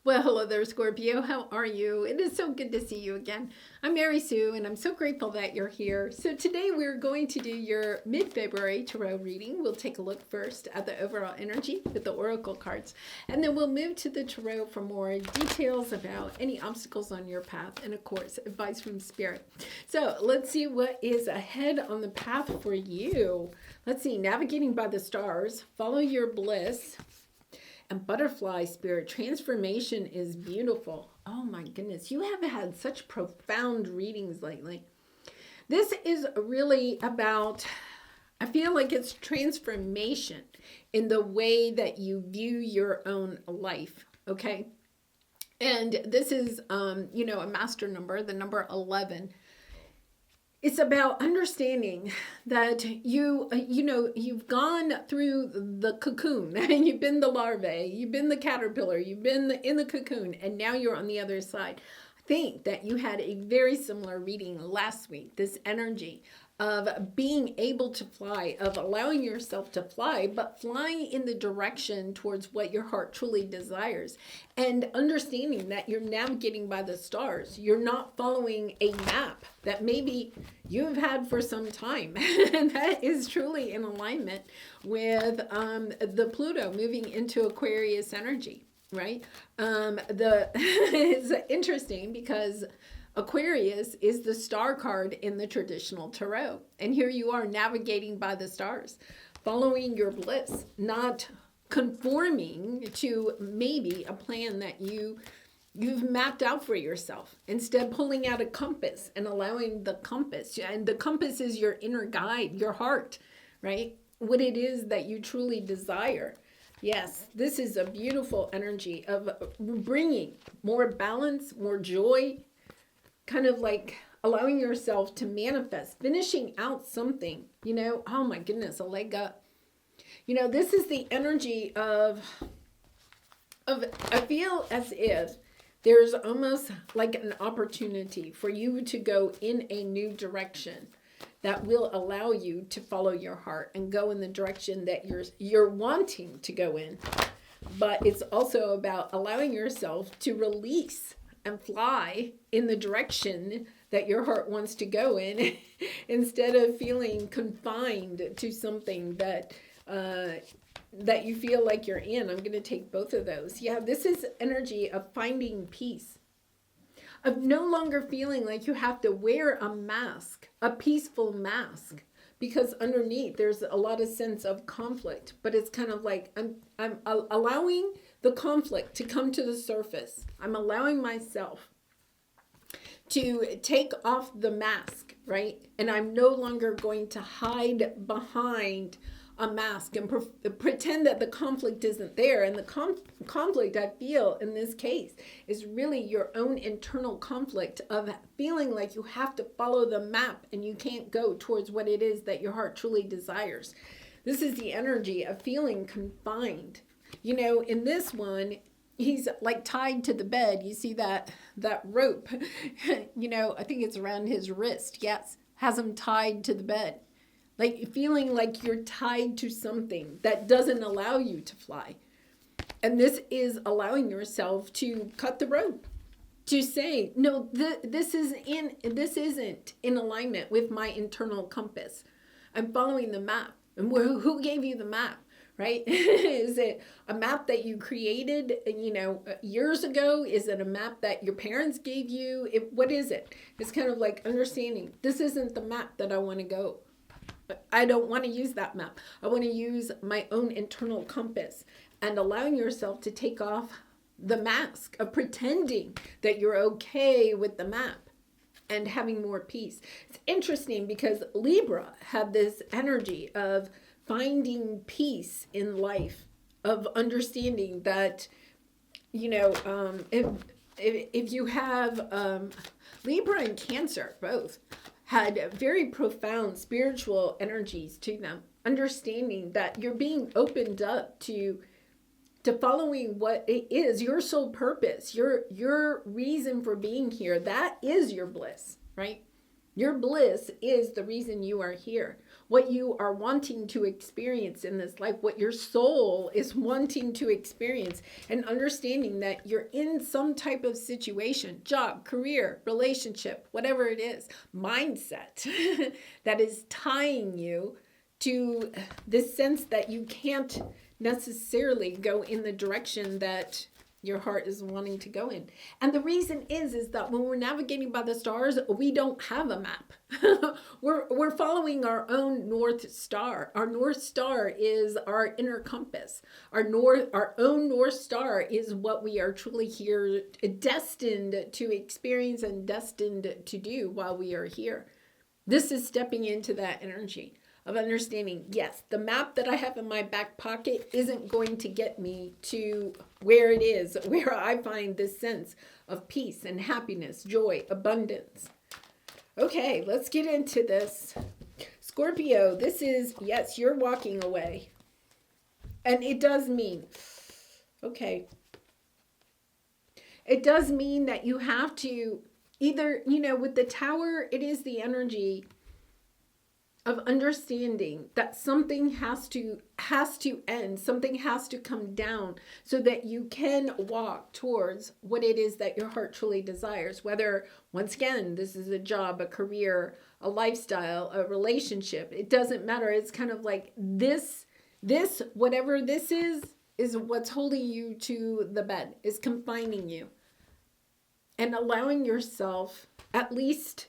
Well, hello there, Scorpio. How are you? It is so good to see you again. I'm Mary Sue, and I'm so grateful that you're here. So today we're going to do your mid-February tarot reading. We'll take a look first at the overall energy with the oracle cards, and then we'll move to the tarot for more details about any obstacles on your path, and of course, advice from Spirit. So let's see what is ahead on the path for you. Let's see, navigating by the stars, follow your bliss. And butterfly spirit, transformation is beautiful. Oh my goodness, you have had such profound readings lately. This is really about, I feel like it's transformation in the way that you view your own life, okay? And this is, a master number, the number 11. It's about understanding that you've gone through the cocoon, you've been the larvae, you've been the caterpillar, you've been in the cocoon, and now you're on the other side. I think that you had a very similar reading last week, this energy of being able to fly, of allowing yourself to fly, but flying in the direction towards what your heart truly desires, and understanding that you're navigating by the stars. You're not following a map that maybe you've had for some time, and that is truly in alignment with the Pluto moving into Aquarius energy, right? It's interesting because Aquarius is the star card in the traditional tarot. And here you are navigating by the stars, following your bliss, not conforming to maybe a plan that you've mapped out for yourself. Instead, pulling out a compass and allowing the compass, and the compass is your inner guide, your heart, right? What it is that you truly desire. Yes, this is a beautiful energy of bringing more balance, more joy, kind of like allowing yourself to manifest, finishing out something, oh my goodness, a leg up. This is the energy of I feel as if there's almost like an opportunity for you to go in a new direction that will allow you to follow your heart and go in the direction that you're wanting to go in. But it's also about allowing yourself to release and fly in the direction that your heart wants to go in instead of feeling confined to something that you feel like you're in. I'm going to take both of those. Yeah, this is energy of finding peace, of no longer feeling like you have to wear a mask, a peaceful mask, because underneath there's a lot of sense of conflict. But it's kind of like I'm allowing the conflict to come to the surface. I'm allowing myself to take off the mask, right? And I'm no longer going to hide behind a mask and pretend that the conflict isn't there. And the conflict I feel in this case is really your own internal conflict of feeling like you have to follow the map and you can't go towards what it is that your heart truly desires. This is the energy of feeling confined. In this one, he's like tied to the bed. You see that rope, I think it's around his wrist. Yes, has him tied to the bed. Like feeling like you're tied to something that doesn't allow you to fly. And this is allowing yourself to cut the rope, to say, no, this isn't in alignment with my internal compass. I'm following the map. And who gave you the map? Right? Is it a map that you created, years ago? Is it a map that your parents gave you? What is it? It's kind of like understanding this isn't the map that I want to go. I don't want to use that map. I want to use my own internal compass, and allowing yourself to take off the mask of pretending that you're okay with the map and having more peace. It's interesting because Libra had this energy of finding peace in life, of understanding that, if you have Libra and Cancer, both had very profound spiritual energies to them, understanding that you're being opened up to following what it is, your soul purpose, your reason for being here. That is your bliss, right? Your bliss is the reason you are here. what you are wanting to experience in this life, what your soul is wanting to experience, and understanding that you're in some type of situation, job, career, relationship, whatever it is, mindset that is tying you to this sense that you can't necessarily go in the direction that your heart is wanting to go in. And the reason is that when we're navigating by the stars, we don't have a map. we're following our own North Star. Our North Star is our inner compass. Our own North Star is what we are truly here, destined to experience and destined to do while we are here. This is stepping into that energy of understanding, yes, the map that I have in my back pocket isn't going to get me to where it is, where I find this sense of peace and happiness, joy, abundance. Okay, let's get into this. Scorpio, this is, yes, you're walking away. And it does mean, okay, it does mean that you have to either, with the Tower, it is the energy of understanding that something has to end, something has to come down so that you can walk towards what it is that your heart truly desires. Whether, once again, this is a job, a career, a lifestyle, a relationship, it doesn't matter. It's kind of like this, whatever this is what's holding you to the bed, is confining you. And allowing yourself at least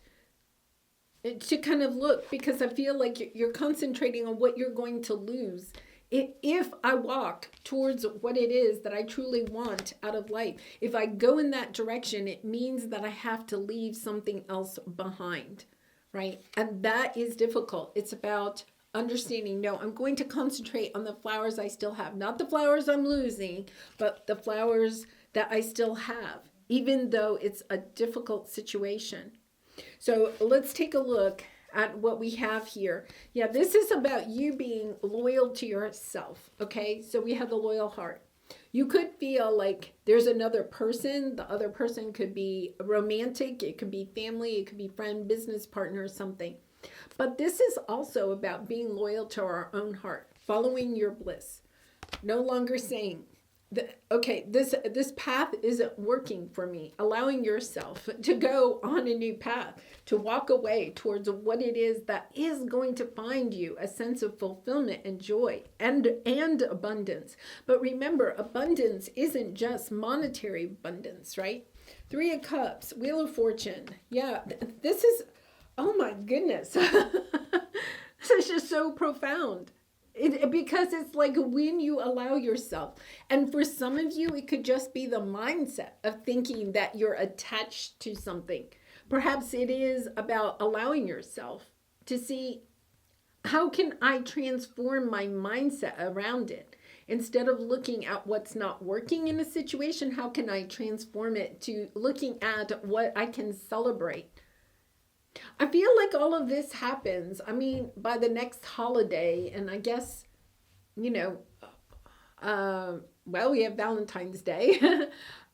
to kind of look, because I feel like you're concentrating on what you're going to lose. If I walk towards what it is that I truly want out of life, if I go in that direction, it means that I have to leave something else behind, right? And that is difficult. It's about understanding, no, I'm going to concentrate on the flowers I still have, not the flowers I'm losing, but the flowers that I still have, even though it's a difficult situation. So let's take a look at what we have here. Yeah, this is about you being loyal to yourself, okay? So we have the loyal heart. You could feel like there's another person. The other person could be romantic. It could be family. It could be friend, business partner, or something. But this is also about being loyal to our own heart, following your bliss. No longer saying, okay, this path isn't working for me. Allowing yourself to go on a new path, to walk away towards what it is that is going to find you a sense of fulfillment and joy and abundance. But remember, abundance isn't just monetary abundance, right? 3 of Cups, Wheel of Fortune. Yeah, this is, oh my goodness. This is just so profound. Because it's like when you allow yourself, and for some of you, it could just be the mindset of thinking that you're attached to something. Perhaps it is about allowing yourself to see, how can I transform my mindset around it? Instead of looking at what's not working in a situation, how can I transform it to looking at what I can celebrate? I feel like all of this happens, by the next holiday, and I guess, we have Valentine's Day,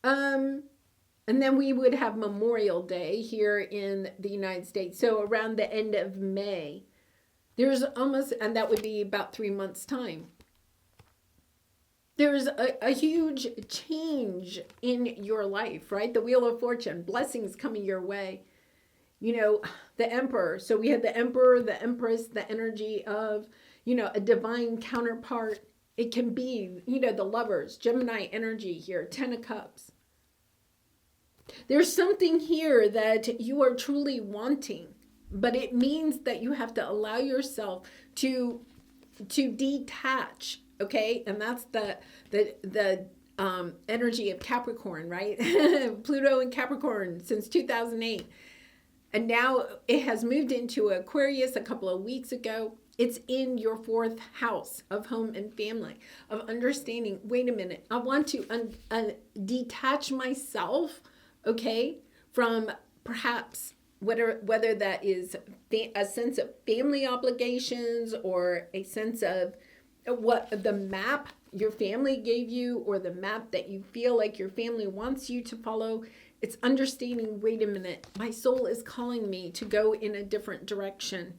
and then we would have Memorial Day here in the United States. So around the end of May, and that would be about 3 months' time. There's a huge change in your life, right? The Wheel of Fortune, blessings coming your way. The Emperor. So we had the Emperor, the Empress, the energy of, a divine counterpart. It can be, the Lovers, Gemini energy here, 10 of Cups. There's something here that you are truly wanting, but it means that you have to allow yourself to detach, okay? And that's the energy of Capricorn, right? Pluto and Capricorn since 2008. And now it has moved into Aquarius a couple of weeks ago. It's in your 4th house of home and family, of understanding, wait a minute, I want to detach myself, okay, from perhaps whether that is a sense of family obligations or a sense of what the map your family gave you or the map that you feel like your family wants you to follow. It's understanding, wait a minute, my soul is calling me to go in a different direction.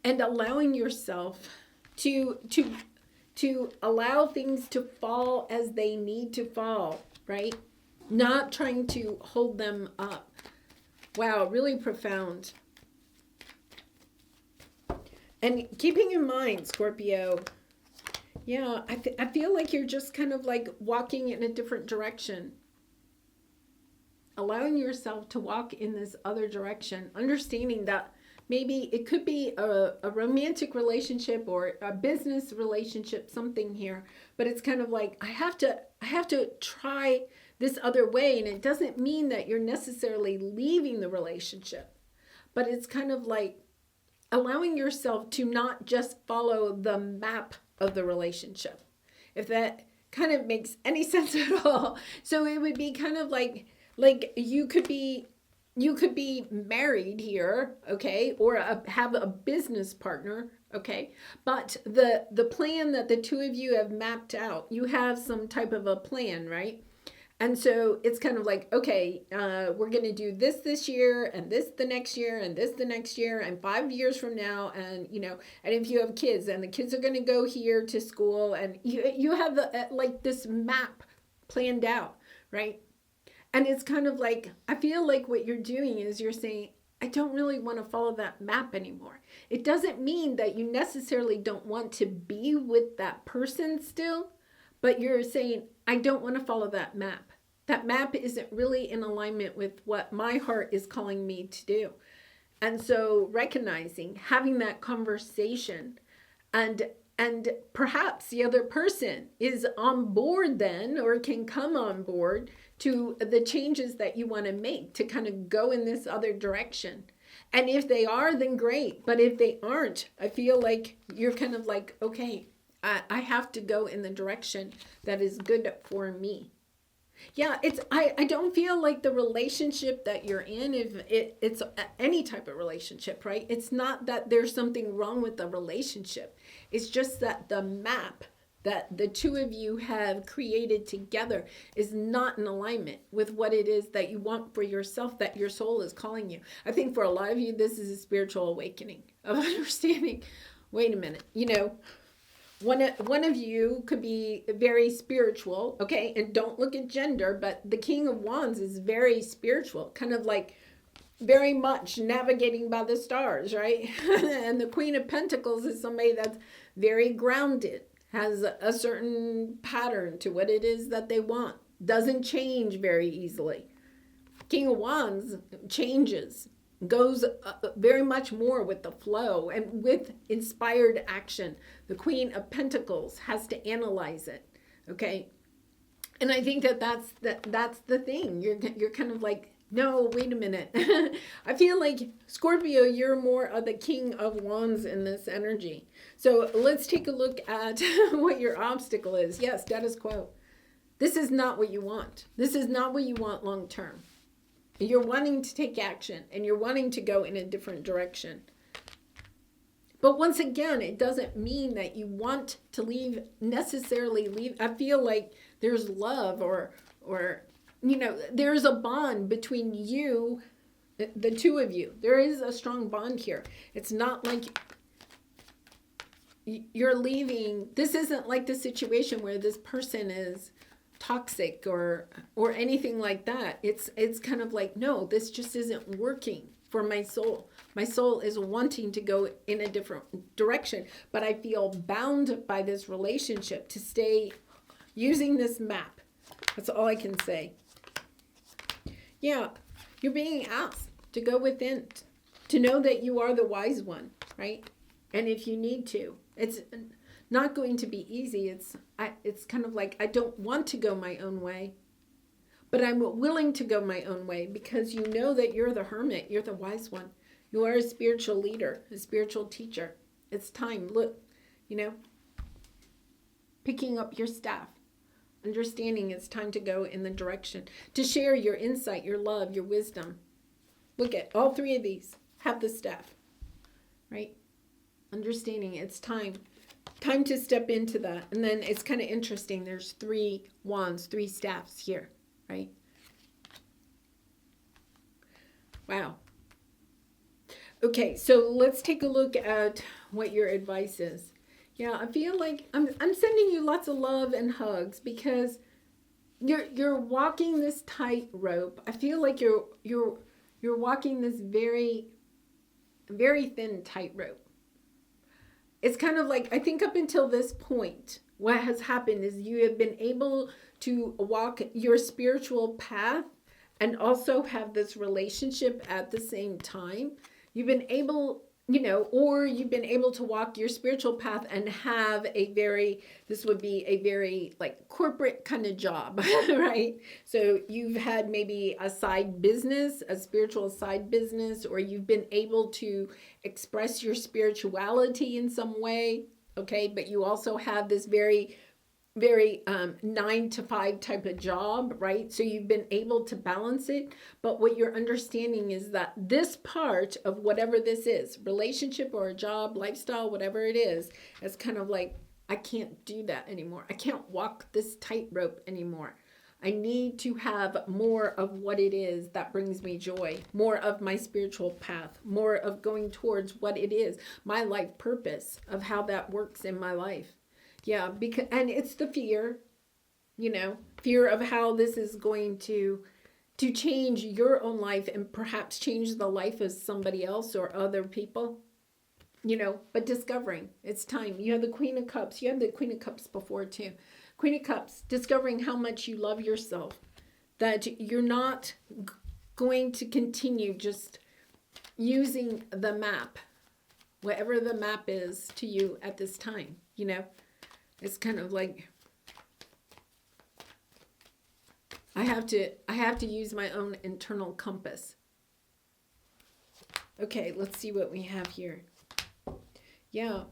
and allowing yourself to allow things to fall as they need to fall, right? Not trying to hold them up. Wow, really profound. And keeping in mind, Scorpio, yeah, I feel like you're just kind of like walking in a different direction. Allowing yourself to walk in this other direction, understanding that maybe it could be a romantic relationship or a business relationship, something here, but it's kind of like, I have to try this other way. And it doesn't mean that you're necessarily leaving the relationship, but it's kind of like allowing yourself to not just follow the map of the relationship, if that kind of makes any sense at all. So it would be kind of like you could be married here, okay, or have a business partner, okay, but the plan that the two of you have mapped out, you have some type of a plan, right? And so it's kind of like, okay, we're going to do this year, and this the next year, and this the next year, and 5 years from now, and and if you have kids, and the kids are going to go here to school, and you have like this map planned out, right? And it's kind of like, I feel like what you're doing is you're saying, I don't really want to follow that map anymore. It doesn't mean that you necessarily don't want to be with that person still, but you're saying, I don't want to follow that map. That map isn't really in alignment with what my heart is calling me to do. And so recognizing, having that conversation, and perhaps the other person is on board then, or can come on board to the changes that you want to make to kind of go in this other direction. And if they are, then great. But if they aren't, I feel like you're kind of like, okay, I have to go in the direction that is good for me. Yeah, I don't feel like the relationship that you're in, if it's any type of relationship, right? It's not that there's something wrong with the relationship. It's just that the map that the two of you have created together is not in alignment with what it is that you want for yourself, that your soul is calling you. I think for a lot of you, this is a spiritual awakening of understanding, wait a minute, one of you could be very spiritual, okay? And don't look at gender, but the King of Wands is very spiritual, kind of like very much navigating by the stars, right? And the Queen of Pentacles is somebody that's very grounded, has a certain pattern to what it is that they want, doesn't change very easily. King of Wands changes, goes very much more with the flow and with inspired action. The Queen of Pentacles has to analyze it, okay? And I think that's the thing. You're kind of like, no, wait a minute. I feel like, Scorpio, you're more of the King of Wands in this energy. So let's take a look at what your obstacle is. Yes, status quo. This is not what you want. This is not what you want long term. You're wanting to take action, and you're wanting to go in a different direction. But once again, it doesn't mean that you want to necessarily leave. I feel like there's love or there's a bond between you, the two of you. There is a strong bond here. It's not like you're leaving. This isn't like the situation where this person is toxic or anything like that. It's kind of like, no, this just isn't working for my soul. My soul is wanting to go in a different direction, but I feel bound by this relationship to stay using this map. That's all I can say. Yeah, you're being asked to go within, to know that you are the wise one, right? And if you need to, it's not going to be easy. It's kind of like, I don't want to go my own way, but I'm willing to go my own way, because you know that you're the hermit, you're the wise one. You are a spiritual leader, a spiritual teacher. It's time, look, picking up your staff, understanding it's time to go in the direction, to share your insight, your love, your wisdom. Look at all three of these have the staff, right? Understanding it's time to step into that. And then it's kind of interesting. There's 3 wands, 3 staffs here, right? Wow. Okay, so let's take a look at what your advice is. Yeah, I feel like I'm sending you lots of love and hugs because you're walking this tightrope. I feel like you're walking this very thin tightrope. It's kind of like, I think up until this point, what has happened is you have been able to walk your spiritual path and also have this relationship at the same time. You've been able, or you've been able to walk your spiritual path and have this would be a very like corporate kind of job, right? So you've had maybe a side business, a spiritual side business, or you've been able to express your spirituality in some way, okay? But you also have this very 9 to 5 type of job, right? So you've been able to balance it. But what you're understanding is that this part of whatever this is, relationship or a job, lifestyle, whatever it is kind of like, I can't do that anymore. I can't walk this tightrope anymore. I need to have more of what it is that brings me joy, more of my spiritual path, more of going towards what it is, my life purpose of how that works in my life. Yeah, and it's the fear, fear of how this is going to change your own life and perhaps change the life of somebody else or other people, but discovering it's time. You have the Queen of Cups. You had the Queen of Cups before too. Queen of Cups, discovering how much you love yourself, that you're not going to continue just using the map, whatever the map is to you at this time, It's kind of like, I have to use my own internal compass. Okay, let's see what we have here. Yeah,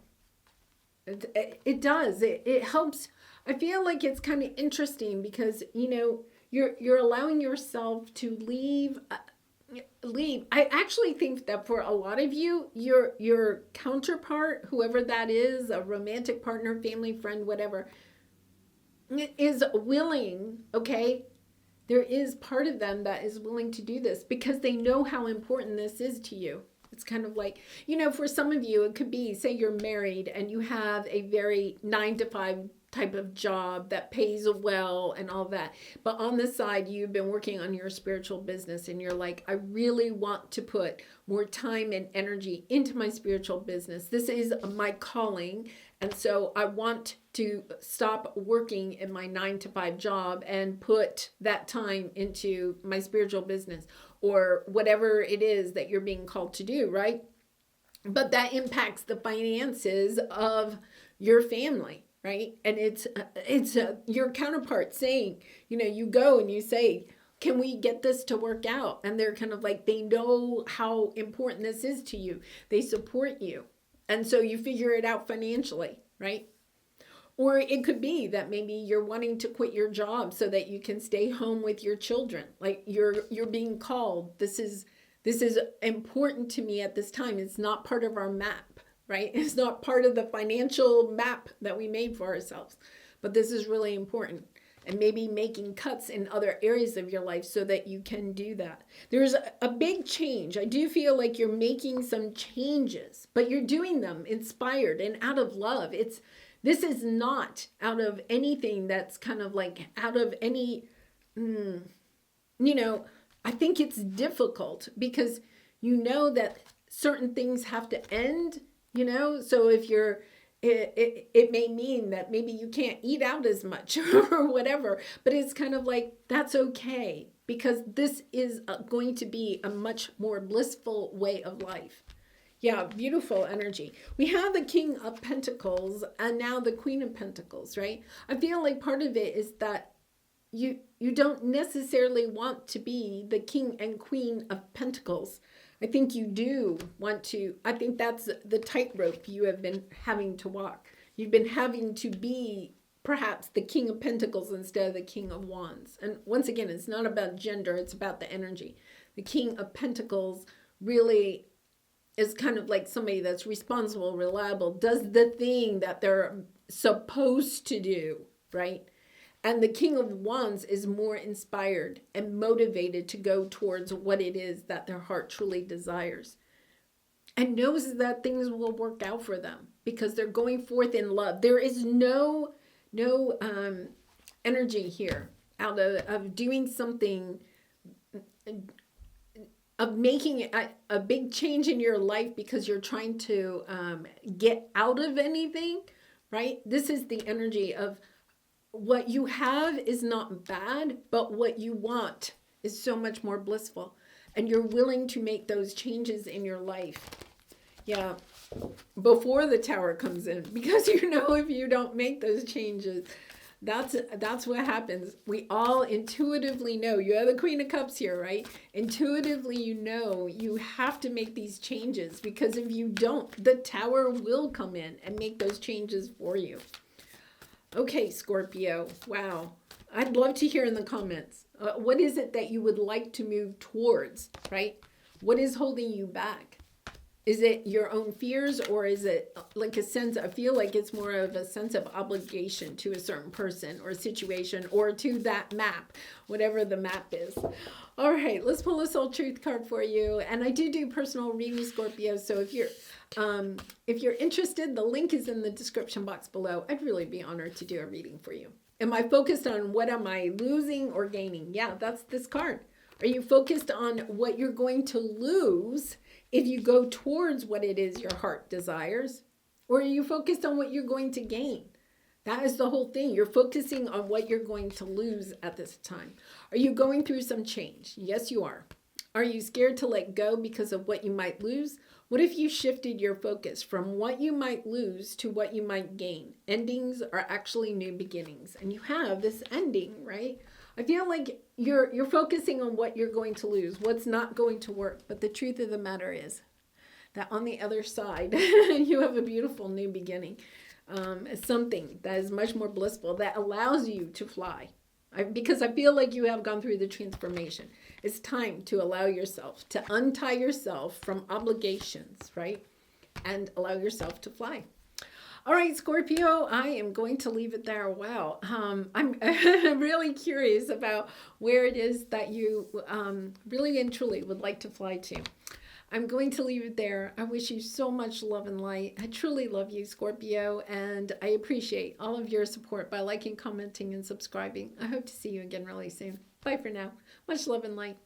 it does. It helps. I feel like it's kind of interesting because, you're allowing yourself to leave. I actually think that for a lot of you, your counterpart, whoever that is, a romantic partner, family, friend, whatever, is willing, okay? There is part of them that is willing to do this because they know how important this is to you. It's kind of like, for some of you, it could be, say you're married and you have a very 9 to 5 type of job that pays well and all that. But on the side, you've been working on your spiritual business and you're like, I really want to put more time and energy into my spiritual business. This is my calling. And so I want to stop working in my 9 to 5 job and put that time into my spiritual business or whatever it is that you're being called to do, right? But that impacts the finances of your family, right? And it's your counterpart saying, you go and you say, can we get this to work out? And they're kind of like, they know how important this is to you. They support you. And so you figure it out financially, right? Or it could be that maybe you're wanting to quit your job so that you can stay home with your children. Like you're being called. This is important to me at this time. It's not part of our map, right? It's not part of the financial map that we made for ourselves. But this is really important. And maybe making cuts in other areas of your life so that you can do that. There's a big change. I do feel like you're making some changes, but you're doing them inspired and out of love. This is not out of anything that's kind of like out of any, I think it's difficult because that certain things have to end, so if it may mean that maybe you can't eat out as much or whatever, but it's kind of like, that's okay because this is going to be a much more blissful way of life. Yeah, beautiful energy. We have the King of Pentacles and now the Queen of Pentacles, right? I feel like part of it is that you don't necessarily want to be the King and Queen of Pentacles. I think you do want to. I think that's the tightrope you have been having to walk. You've been having to be perhaps the King of Pentacles instead of the King of Wands. And once again, it's not about gender, it's about the energy. The King of Pentacles really is kind of like somebody that's responsible, reliable, does the thing that they're supposed to do, right? And the King of Wands is more inspired and motivated to go towards what it is that their heart truly desires. and knows that things will work out for them because they're going forth in love. There is no energy here out of doing something, of making a big change in your life because you're trying to get out of anything, right? This is the energy of what you have is not bad, but what you want is so much more blissful. And you're willing to make those changes in your life. Yeah, before the Tower comes in, because you know if you don't make those changes, that's what happens. We all intuitively know. You have the Queen of Cups here, right? Intuitively, you know you have to make these changes, because if you don't, the Tower will come in and make those changes for you. Okay, Scorpio. Wow. I'd love to hear in the comments. What is it that you would like to move towards, right? What is holding you back? Is it your own fears, or is it like a sense, I feel like it's more of a sense of obligation to a certain person or situation, or to that map, whatever the map is. All right, let's pull a soul truth card for you. And I do personal readings, Scorpio. So if you're interested, the link is in the description box below. I'd really be honored to do a reading for you. Am I focused on what am I losing or gaining? Yeah, that's this card. Are you focused on what you're going to lose if you go towards what it is your heart desires? Or are you focused on what you're going to gain? That is the whole thing. You're focusing on what you're going to lose at this time. Are you going through some change? Yes, you are. Are you scared to let go because of what you might lose? What if you shifted your focus from what you might lose to what you might gain? Endings are actually new beginnings. And you have this ending, right? I feel like you're focusing on what you're going to lose, what's not going to work. But the truth of the matter is that on the other side, you have a beautiful new beginning. Something that is much more blissful, that allows you to fly. Because I feel like you have gone through the transformation. It's time to allow yourself to untie yourself from obligations, right? And allow yourself to fly. All right, Scorpio, I am going to leave it there. Wow. I'm really curious about where it is that you really and truly would like to fly to. I'm going to leave it there. I wish you so much love and light. I truly love you, Scorpio, and I appreciate all of your support by liking, commenting, and subscribing. I hope to see you again really soon. Bye for now. Much love and light.